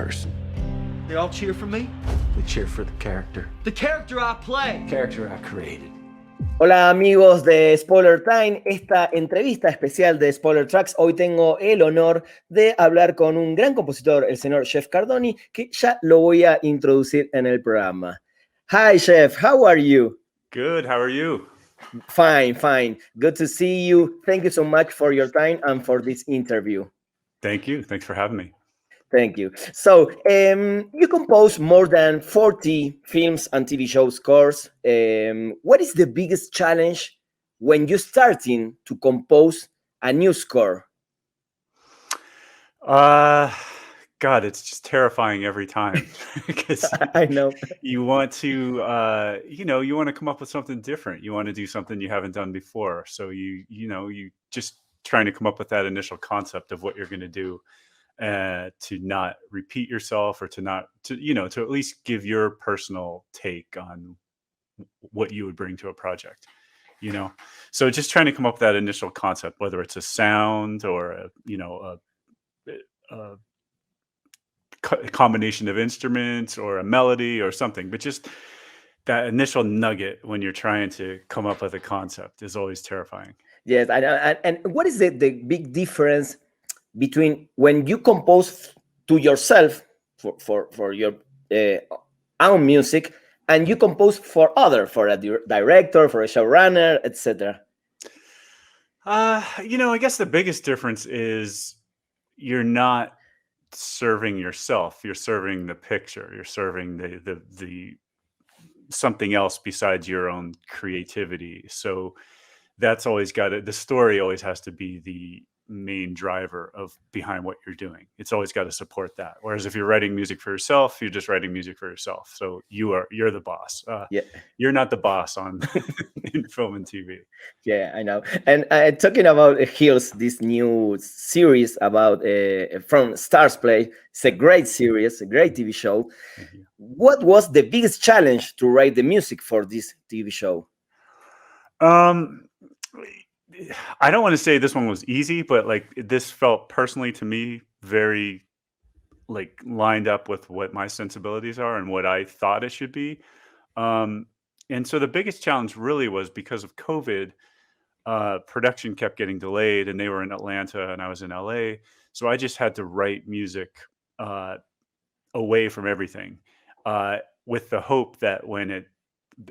person. They all cheer for me? They cheer for the character. The character I play. The character I created. Hola amigos de Spoiler Time, esta entrevista especial de Spoiler Tracks. Hoy tengo el honor de hablar con un gran compositor, el señor Jeff Cardoni, que ya lo voy a introducir en el programa. Hi Jeff, how are you? Good, how are you? Fine, fine. Good to see you. Thank you so much for your time and for this interview. Thank you. Thanks for having me. Thank you. So, you compose more than 40 films and TV show scores. What is the biggest challenge when you're starting to compose a new score? God, it's just terrifying every time because I know. you want to, you want to come up with something different. You want to do something you haven't done before. So you just trying to come up with that initial concept of what you're going to do. To not repeat yourself, or to at least give your personal take on what you would bring to a project, So just trying to come up with that initial concept, whether it's a sound or a combination of instruments or a melody or something, but just that initial nugget when you're trying to come up with a concept is always terrifying. Yes, I know. And what is the big difference between when you compose to yourself for your own music and you compose for a director, for a showrunner, etc.? I guess the biggest difference is you're not serving yourself. You're serving the picture. You're serving the something else besides your own creativity. So that's always the story always has to be the main driver behind what you're doing. It's always got to support that. Whereas if you're writing music for yourself, you're just writing music for yourself. So you're the boss. You're not the boss on in film and TV. Yeah, I know. And talking about Hills, this new series about from Starzplay, it's a great series, a great TV show. What was the biggest challenge to write the music for this TV show? I don't want to say this one was easy, but this felt personally to me very lined up with what my sensibilities are and what I thought it should be. And so the biggest challenge really was because of COVID, production kept getting delayed, and they were in Atlanta and I was in LA. So I just had to write music away from everything with the hope that when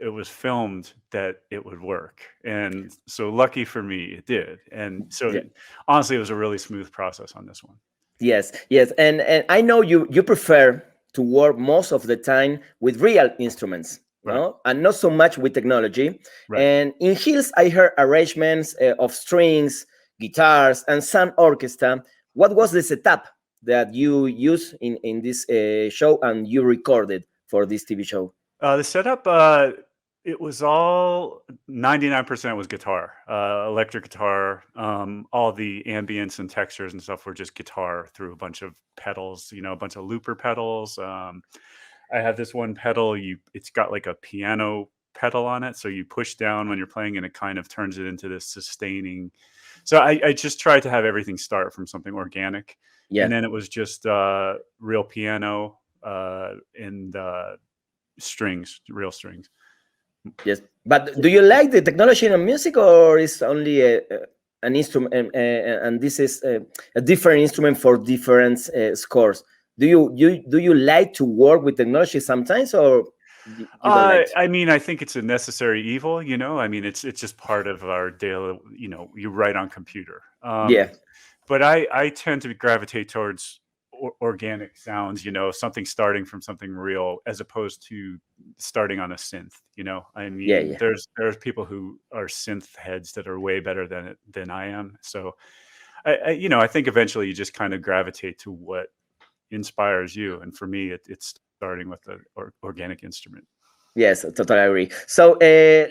it was filmed that it would work. And so lucky for me, it did. And so honestly, it was a really smooth process on this one. Yes. And I know you prefer to work most of the time with real instruments, right, no? And not so much with technology. Right. And in Hills, I heard arrangements of strings, guitars, and some orchestra. What was the setup that you used in this show and you recorded for this TV show? The setup, it was all 99% was guitar, electric guitar. All the ambience and textures and stuff were just guitar through a bunch of pedals, a bunch of looper pedals. I have this one pedal, it's got like a piano pedal on it. So you push down when you're playing and it kind of turns it into this sustaining. So I just tried to have everything start from something organic. Yeah. And then it was just real piano and real strings. Yes, but do you like the technology in music, or is only an instrument, and this is a different instrument for different scores? Do you like to work with technology sometimes, or? I mean, I think it's a necessary evil. I mean, it's just part of our daily. You write on computer. But I tend to gravitate towards organic sounds, something starting from something real as opposed to starting on a synth. I mean, there's people who are synth heads that are way better than I am. So I think eventually you just kind of gravitate to what inspires you, and for me it's starting with the organic instrument. Yes, I totally agree. So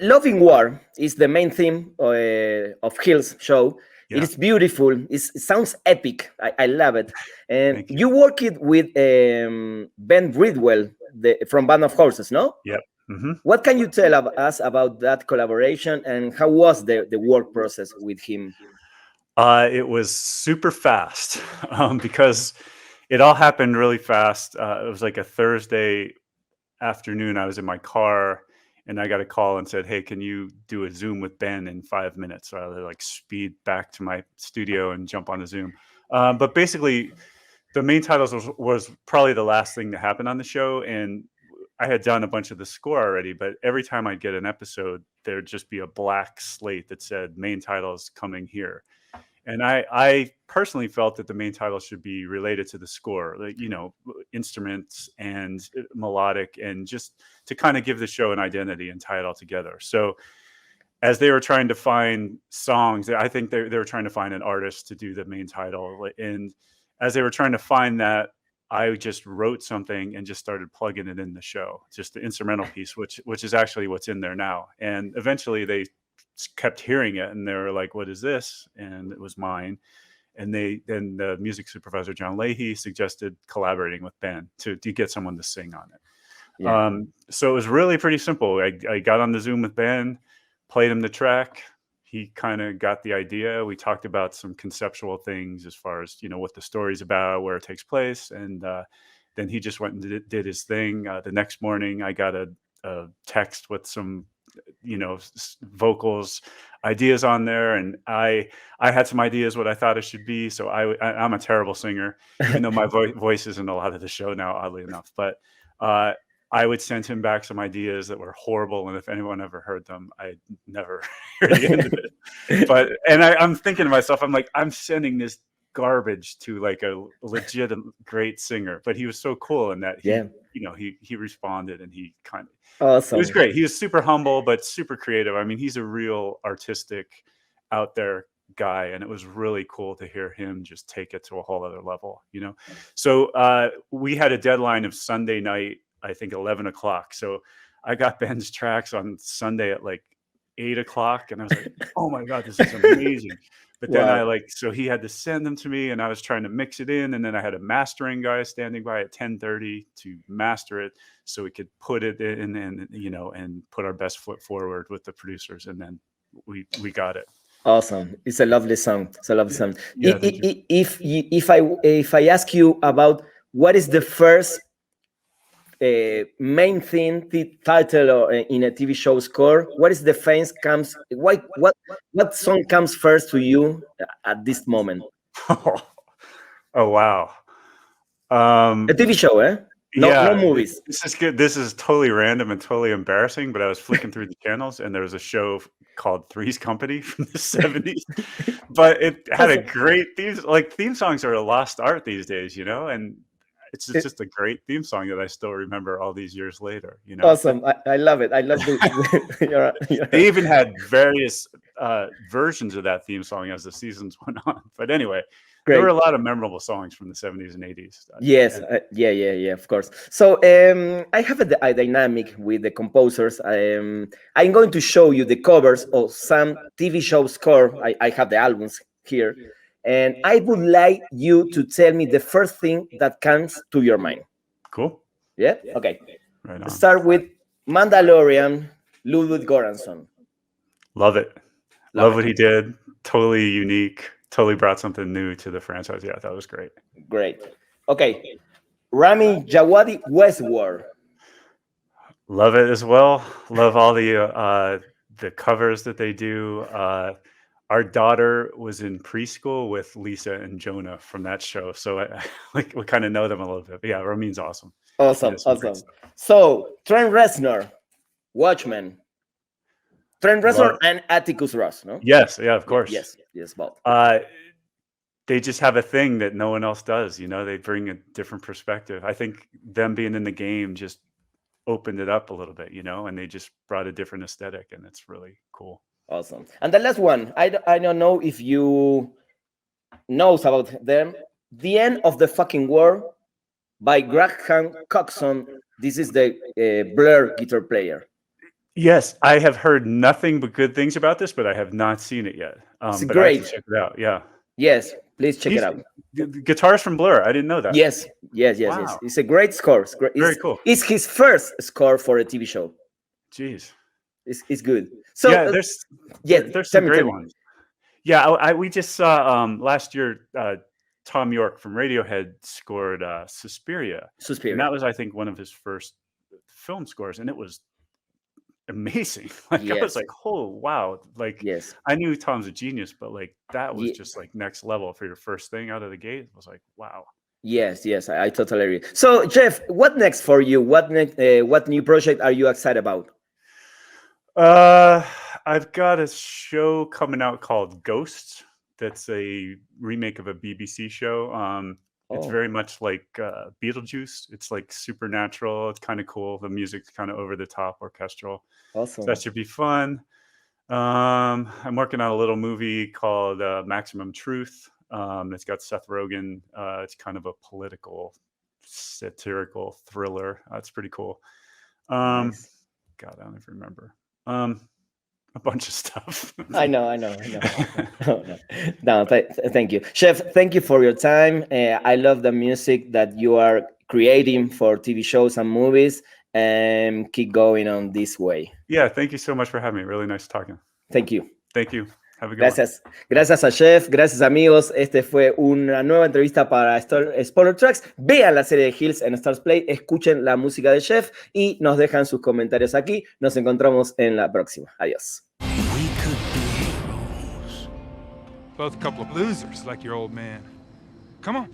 Love in War is the main theme of Hills show. Yeah. It's beautiful. It sounds epic. I love it. And you worked with Ben Bridwell from Band of Horses, no? Yep. Mm-hmm. What can you tell us about that collaboration, and how was the work process with him? It was super fast because it all happened really fast. It was like a Thursday afternoon. I was in my car and I got a call and said, "Hey, can you do a Zoom with Ben in 5 minutes?" So I had to like speed back to my studio and jump on the Zoom. But basically, the main titles was probably the last thing to happen on the show, and I had done a bunch of the score already. But every time I'd get an episode, there'd just be a blank slate that said "main titles coming here." And I personally felt that the main title should be related to the score, like, instruments and melodic, and just to kind of give the show an identity and tie it all together. So as they were trying to find songs, I think they were trying to find an artist to do the main title. And as they were trying to find that, I just wrote something and just started plugging it in the show, just the instrumental piece, which is actually what's in there now. And eventually they kept hearing it and they were like, "What is this?" And it was mine. And then the music supervisor, John Leahy, suggested collaborating with Ben to get someone to sing on it. Yeah. So it was really pretty simple. I got on the Zoom with Ben, played him the track. He kind of got the idea. We talked about some conceptual things as far as, what the story's about, where it takes place. And then he just went and did his thing. The next morning, I got a text with some vocals ideas on there, and I had some ideas what I thought it should be. So I'm a terrible singer, even though my voice isn't a lot of the show now, oddly enough. But I would send him back some ideas that were horrible, and if anyone ever heard them, I never heard the end of it. But I'm thinking to myself, I'm like, I'm sending this garbage to like a legit great singer. But he was so cool in that he responded, and he kind of Awesome. It was great. He was super humble but super creative. I mean, he's a real artistic, out there guy, and it was really cool to hear him just take it to a whole other level. So we had a deadline of Sunday night, I think 11 o'clock. So I got Ben's tracks on Sunday at like 8 o'clock, and I was like, "Oh my God, this is amazing." But then Wow. so he had to send them to me, and I was trying to mix it in, and then I had a mastering guy standing by at 10:30 to master it so we could put it in and put our best foot forward with the producers, and then we got it. Awesome. It's a lovely song. It's a lovely song. Yeah, thank you. If I ask you about what is the first main theme title or in a TV show score, what is the fans comes? What song comes first to you at this moment? Oh wow. A TV show, eh? No movies. This is good. This is totally random and totally embarrassing, but I was flicking through the channels and there was a show called Three's Company from the 70s. But it had a great theme songs are a lost art these days, and it's just a great theme song that I still remember all these years later. Awesome. I love it. I love the They even had various versions of that theme song as the seasons went on. But anyway, there were a lot of memorable songs from the 70s and 80s. Yes, yeah, of course. So I have a dynamic with the composers. I'm going to show you the covers of some TV show score. I have the albums here. And I would like you to tell me the first thing that comes to your mind. Cool. Yeah? Okay. Right on. Start with Mandalorian, Ludwig Göransson. Love it. Love what he did. Totally unique. Totally brought something new to the franchise. Yeah, that was great. Great. Okay. Rami Djawadi, Westworld. Love it as well. Love all the covers that they do. Our daughter was in preschool with Lisa and Jonah from that show, so we kind of know them a little bit. But yeah, Ramin's awesome. Awesome. So Trent Reznor, Watchmen. Trent Reznor and Atticus Ross, no? Yes, yeah, of course. Yes, both. They just have a thing that no one else does. They bring a different perspective. I think them being in the game just opened it up a little bit, and they just brought a different aesthetic, and it's really cool. Awesome. And the last one, I don't know if you knows about them. The End of the Fucking World by Graham Coxon. This is the Blur guitar player. Yes, I have heard nothing but good things about this, but I have not seen it yet. It's but great. I have to check it out. Yeah. Yes, please check it out. Guitars from Blur. I didn't know that. Yes. Wow. It's a great score. Very cool. It's his first score for a TV show. Jeez. It's good. So yeah, there's some great ones. Yeah, we just saw last year Tom York from Radiohead scored Suspiria. And that was, I think, one of his first film scores, and it was amazing. Like I was like, oh wow, like I knew Tom's a genius, but like that was just like next level for your first thing out of the gate. It was like, wow. Yes, I totally agree. So Jeff, what next for you? What new project are you excited about? I've got a show coming out called Ghosts. That's a remake of a BBC show. It's very much like Beetlejuice. It's like supernatural. It's kind of cool. The music's kind of over the top, orchestral. Awesome. So that should be fun. I'm working on a little movie called Maximum Truth. It's got Seth Rogen. It's kind of a political, satirical thriller. It's pretty cool. Nice. God, I don't even remember. A bunch of stuff. I know. No, thank you, Chef. Thank you for your time. I love the music that you are creating for TV shows and movies, and keep going on this way. Yeah, thank you so much for having me. Really nice talking. Thank you. Thank you. Have a good Gracias. One. Gracias a Jeff. Gracias, amigos. Este fue una nueva entrevista para Spoiler Tracks. Vean la serie de Hills en Starzplay. Escuchen la música de Jeff y nos dejan sus comentarios aquí. Nos encontramos en la próxima. Adiós. We could be heroes. Both a couple of losers like your old man. Come on.